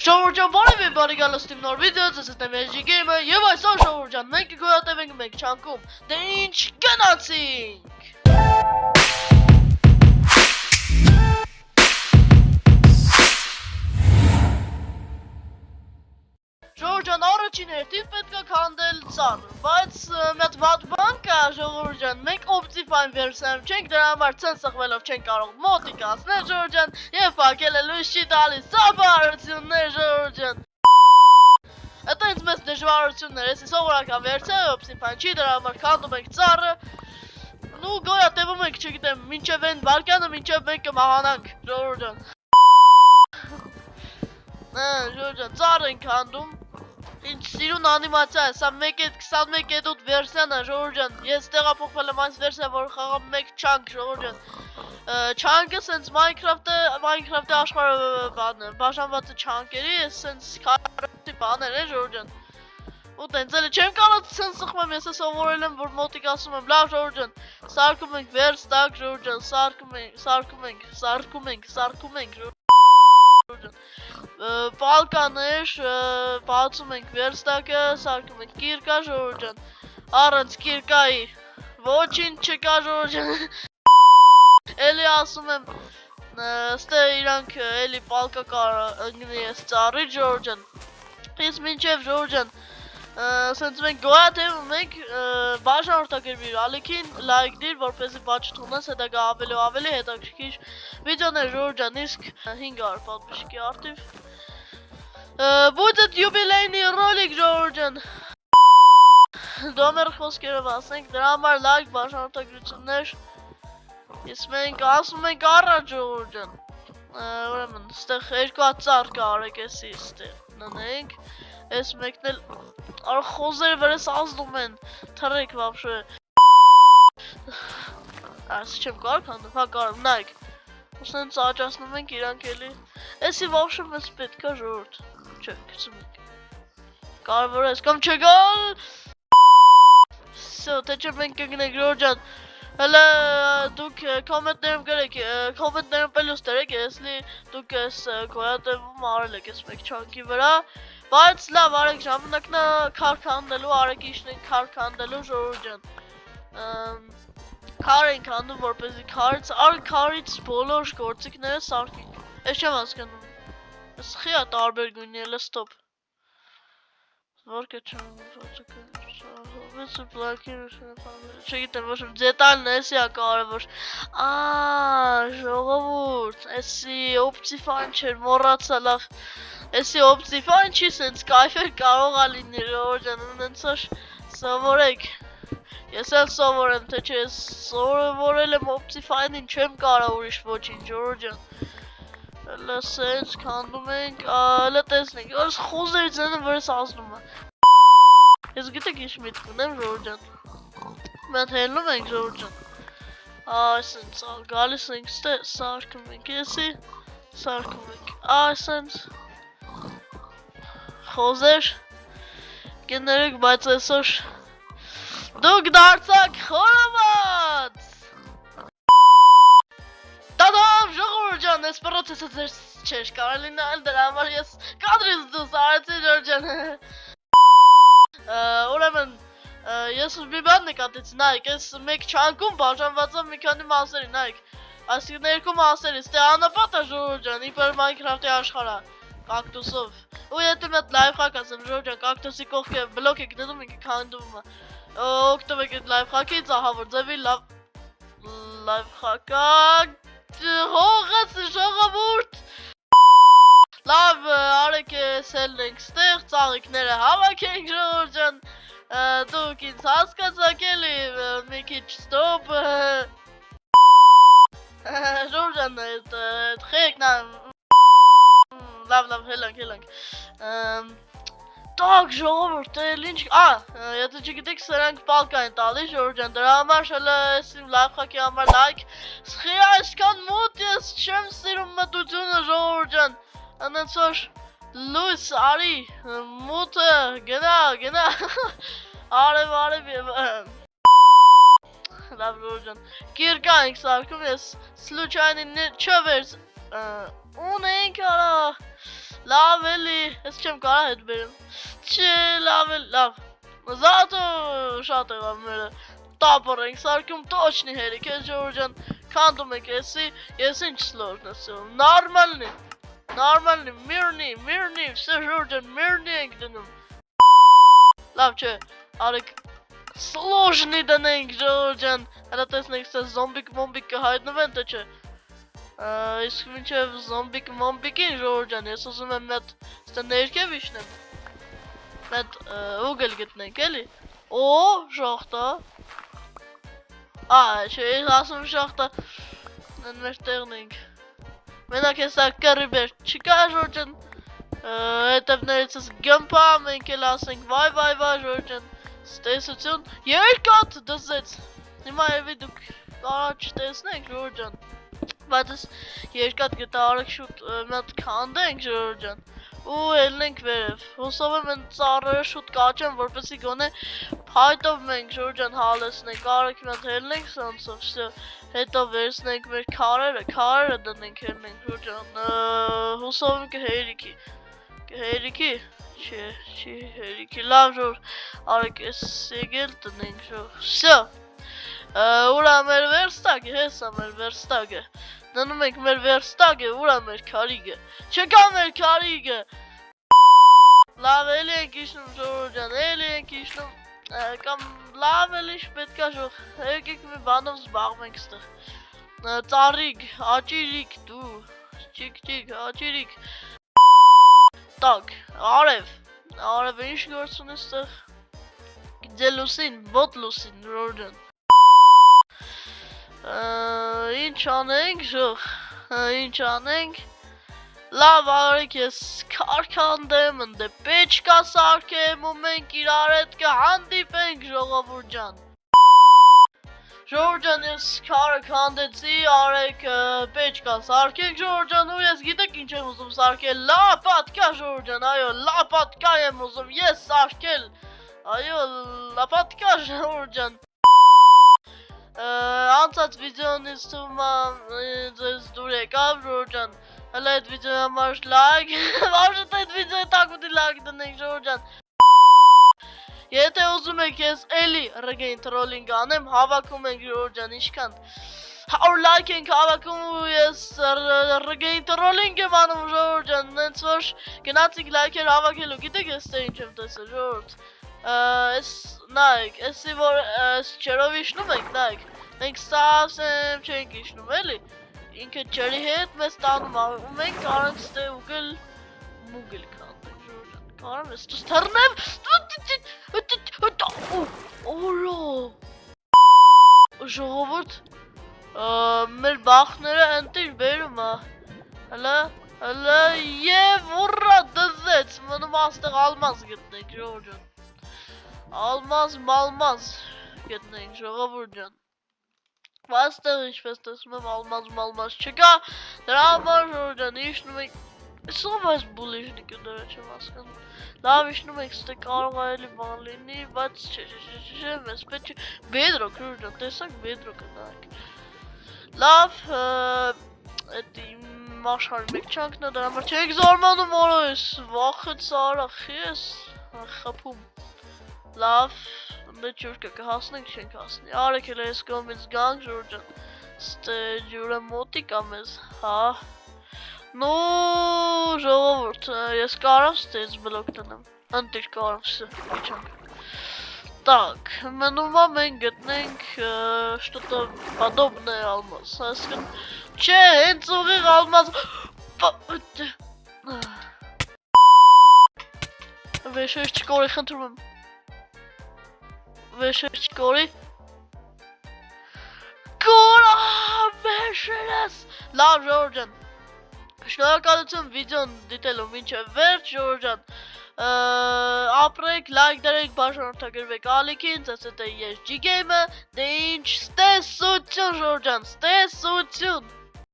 Շահորջան բարև եմ բարի գալստիմ նոր վիդեո, ձեզ հետ եմ Էջի Գեյմը եւ այսօր Շահորջան մենք գոյատևենք մենք չանկում, դե ինչ գնացինք։ Շահորջան առաջին հերթին պետք է քանդել ծառ, բայց մի հատ վատ բան կա Շահորջան, մենք Optifine վերսիայում չենք, դրա համար ցնցղվելով չենք կարող մոտիկ ասնել Շահորջան եւ փակել է լույս չի տալիս, սա բարություններ Շահորջան։ Այդ ինձ մեծ դժվարություններ, ես սովորական վերցել Optifine չի, դրա համար քանդում ենք ծառը, ու գոյատևում ենք, չգիտեմ, մինչև այն վարկյանը, մինչև մենք կմահանանք, Ժողովուրդ ջան, ծառ ենք քանդում, ինչ սիրուն անիմացիա է, սա 1.21 վերսիան է, Ժողովուրդ ջան, ես տեղափոխվել եմ այս վերսիա, որ խաղամ մեկ չանք, Ժողովուրդ ջան, չանկը սենց Minecraft-ի աշխարհը բաժանված է չանկերի, սենց քարոզի բաներ է, Ժողովուրդ ջան, ու տենց էլի չեմ կարող ցնցխմեմ, ես սովորել եմ, որ մոտիկ ասում եմ, լավ Ժողովուրդ ջան, սարքում ենք վերստակ, Ժողովուրդ ջան, սարքում ենք, Ժողովուրդ ջան, պալկաներ, բացում ենք վերստակը, սարքում ենք կիրկա, Ժողովուրդ ջան, առանց կիրկայի ոչինչ չկա, Ժողովուրդ ջան, էլի ասում եմ, ստե իրանք էլի պալկա կարա ընգնի ես ծառի, Ժողովուրդ ջան, ես մինչև Ժողովուրդ ջան, սենց մենք գոյատևում ենք բաժանորդագրվիր ալիքին լայք դիր, որպեսզի բաչ չթողնես, հետագա ավելի ու ավելի հետաքրքիր վիդեոներ Ժողովուրդ ջան, իսկ 500 պատմիշկի արդիվ будет юбилейный ролик Ժողովուրդ ջան, դոմեր խոսքերով ասենք, դրա համար լայք բաժանորդագրություններ, ես մենք ասում ենք առաջ Ժողովուրդ ջան, ուրեմն ստեղ երկու հատ ծառ կա արեք էսի ստեղ ննենք, ես մեկն էլ խոզերը վրես ազդում են, թռեք վաբշե, այս չեմ կարող քանդում, հա կարող, նայք, ուսնենց աճասնում ենք իրանք էլի, էսի վաբշե մեզ պետք է Ժողովուրդ, չէ, կծում ենք, կարևոր ես, կամ չգալ, սո, թե չէ մենք կգնենք Ժողովուրդ ջան, հələ դուք կոմենտներում գրեք, կոմենտներում պելուս դրեք, եսլի դուք ես գոյատևում արել եք ես մեկ չանքի վրա, բայց լավ արեք ժամանակն է քար քանդելու, արեք իշնենք քար քանդելու Ժողովուրդ ջան, քար ենք քանդում, որպեսզի քարից բոլոր գործիքները սարքենք, ես չեմ հասկանում, ես խի է տարբեր գույնի էլ ստոպ, որկը չեմ չգիտեմ, ոչ դետալն էսի է կարևոր, Ժողովուրդ, էսի Optifine չէր, մոռացա լավ, էսի Optifine չի, սենց կայֆեր կարող է լինի, Ժողովուրդ ջան, ունենց որ սովորեք, ես էլ սովորեմ, թե չէ, ես սովորել եմ Optifine-ին, չեմ կարող ուրիշ ոչինչ, Ժողովուրդ ջան, հələ սենց քանդում ենք, հələ տեսնենք, որս խոզերի ձենը վրես ազդում է, ես գիտեք ինչ միտք ունեմ Ժողովուրդ ջան, մենք հելնում ենք Ժողովուրդ ջան, այսենց գալիս ենք ստե սարքում ենք եսի, սարքում ենք այսենց, խոզեր, կներեք, բայց այսօր դուք դարձաք խորոված, տադամ Ժողովուրդ ջան, ես պրոցեսը ձեր չեր կարել լինել, դրա համար ես կադրից դուս արեցի Ժողովուրդ ջան, ուրեմն ես մի բան նկատեցի, նայք, ես մեկ չանկում բաժանված եմ մի քանի մասերի, նայք, այսինքն երկու մասերից, դե անապատ է Ժողովուրդ ջան, իբր Minecraft-ի աշխարհը, կակտուսով, ու եթե մի հատ լայֆհակ ասեմ Ժողովուրդ ջան, կակտուսի կողքը բլոկ եք դնում, ինքը քանդվում է, օգտվեք այդ լայֆհակից, ահա որ ձևի լայֆհակա, հողաց Ժողովուրդ, լավ արեք սելն ենք ստեղ, ծաղիկները հավաքենք Ժողովուրդ ջան, դուք ինձ հասկացաք էլի, մի քիչ ստոպ, Ժողովուրդ ջան, խեք, լավ, հելանք, տակ Ժողովուրդ, էլ ինչ, եթե չգիտեք սրանք պալկա են տալի Ժողովուրդ ջան, դրա համար շելը եսիմ լայֆհակի համար լայք, սխի այսքան մոտ ես չեմ սիրում մտությունը Ժողովուրդ ջան, անենց որ լույս արի, մութը, գնա, արև և, լավ Ժողովուրդ ջան, կիրկա ենք սարքում, ես սլուչայնին չվերց, ունենք արա լավ էլի ես չեմ կարա հետ բերեմ չէ լավ Զատո շատ եղավ մերը տապր ենք սարկում точно հերիք է Ժորժ ջան քանդում եք ես ինչ սլոժնս նորմալնի միրնի все Ժորժ ջան միրնի ենք դնում լավ չէ արեք Սլոժնի դնենք Ժորժ ջան հələ տեսնենք սա զոմբիկ կհայտնվեն թե չէ իսկ մինչև զոմբիկին Ժորժ ջան ես ուզում եմ մետ ստա ներքև իջնեմ մետ ուգլ գտնենք էլի օ շախտա չէ ես ասում շախտա մեր տեղն ենք մենակ հեսա կռիբեր չկա Ժորժ ջան հետևներից ես գմպա մենք էլ ասենք վայ Ժորժ ջան Ստեսություն երկաթ դզեց Հիմա եվի դուք առաջ տեսնենք Ժորժ ջան Բայց ես երկաթ գտա արեք շուտ մետ քանդենք Ժորժ ջան ու ելնենք վերև Հուսով եմ են ծառերը շուտ կաչեն որպեսի գոնե փայտով մենք Ժորժ ջան հալեցնենք արեք մետ ելնենք սանցով հետո վերցնենք մեր քարերը դնենք ելնենք Ժորժ ջան Հուսով եմ կհերիքի Չի հերիքի լավ Ժոր արեք ես եկել տնենք Ժոր Всё Ուրա մեր վերստագը հեսա մեր վերստագը Դնում ենք մեր վերստագը ուրա մեր քարիգը Չկա մեր քարիգը Լավ էլի ենք իջնում Ժոր ջան էլի ենք իջնում կամ լավ էլի պետքա Ժոր եկեք մի բանով զբաղվենք ստեղ Ծառիկ աճիրիկ դու Չիկ աճիրիկ Так, Արև ինչ գործ ունես տեղ Գիձե լուսին, ոտլուսին, Ժորժ ջան Ինչ անենք, Ժող, ինչ անենք Լավ արեք ես քարքանդեմ, ընդ պեչկա սարքեմ ու մենք իրար հետ կհանդիպենք ժողովուրդ ջան Ժորժ ջան ես քարը քանդեցի, արեք պեչկա սարքեք Ժորժ ջան ու ես գիտեք ինչ եմ ուզում սարքել լապատկա Ժորժ ջան, այո լապատկա եմ ուզում ես սարքել Այո լապատկա Ժորժ ջան Անցած վիդեոնից թվում ձեզ դուր եկավ Ժորժ ջան Հələ այդ վիդեոյի համար լայք Վարժդ այդ վիդեոյի տակուտի լայք դնենք Ժորժ ջան Եթե ուզում եք ես էլի ռգեին տրոլինգ անեմ, հավաքում ենք Ժորժ ջան ինչքան 100 լայք ենք հավաքում ու ես ռգեին տրոլինգ եմ անում Ժորժ ջան, նենց որ գնացիք լայքեր հավաքելու, գիտեք ես թե ինչ եմ տեսել Ժորժ Ես նայեք, եսի որ չերով իջնում ենք, նայեք, մենք սավսեմ չենք իջնում էլի Ինքը չերի հետ մեզ տանում ու մենք կարանք ստե ուգլ մուգլ կանտենք Ժորժ ջան Կարամ ես դուս թռնեմ Օրո Ժողովուրդ մեր բախները ընտիր բերում Հələ և ուրա դզեց մնում աստեղ ալմազ գտնենք Ժորժ ջան Ալմազ մալմազ գտնենք ժողովուրդ ջան Աստեղ ինչպես տեսնում եմ ալմազ մալմազ չկա Դրա համար Ժորժ ջան իջնում ենք Սով այս բուլիժնիկը դրա չեմ հասկանում Լավ իջնում ենք ստե կարող այելի բան լինի բայց չէ մեզ պետք է Բեդրոք Ժորժ ջան տեսակ բեդրոքը նայեք Լավ Էդ իմ աշխարհի մեկ չանքն է դրա համար չեք զարմանում օրո ես վախեց արախ ես խփում Լավ Դե ջուրկը կհասնենք չենք հասնի Արեք էլ ես կողմից գանք Ժորժ ջան Ստե ջուրը մոտիկ ա մեզ Հա Ну, ժողովուրդ, ես կարամ ստեից բլոկ տնեմ, ընտիր կարամ սը, իչանք Так, մնում է մենք գտնենք что-то подобное алмаз, այսքան Չէ, հենց ուղիղ алмаз Վեշեր չկորի, խնդրում եմ Վեշեր չկորի Կորա, վեշեր ես Լավ Ժորժ ջան Շնորհակալություն վիդեոն դիտելու մինչև վերջ Ժորժ ջան Ապրեք, լայք դրեք, բաժանորդագրվեք ալիքին, ծեծ է ես G-Game-ը, դե ինչ ստեսություն Ժորժ ջան, ստեսություն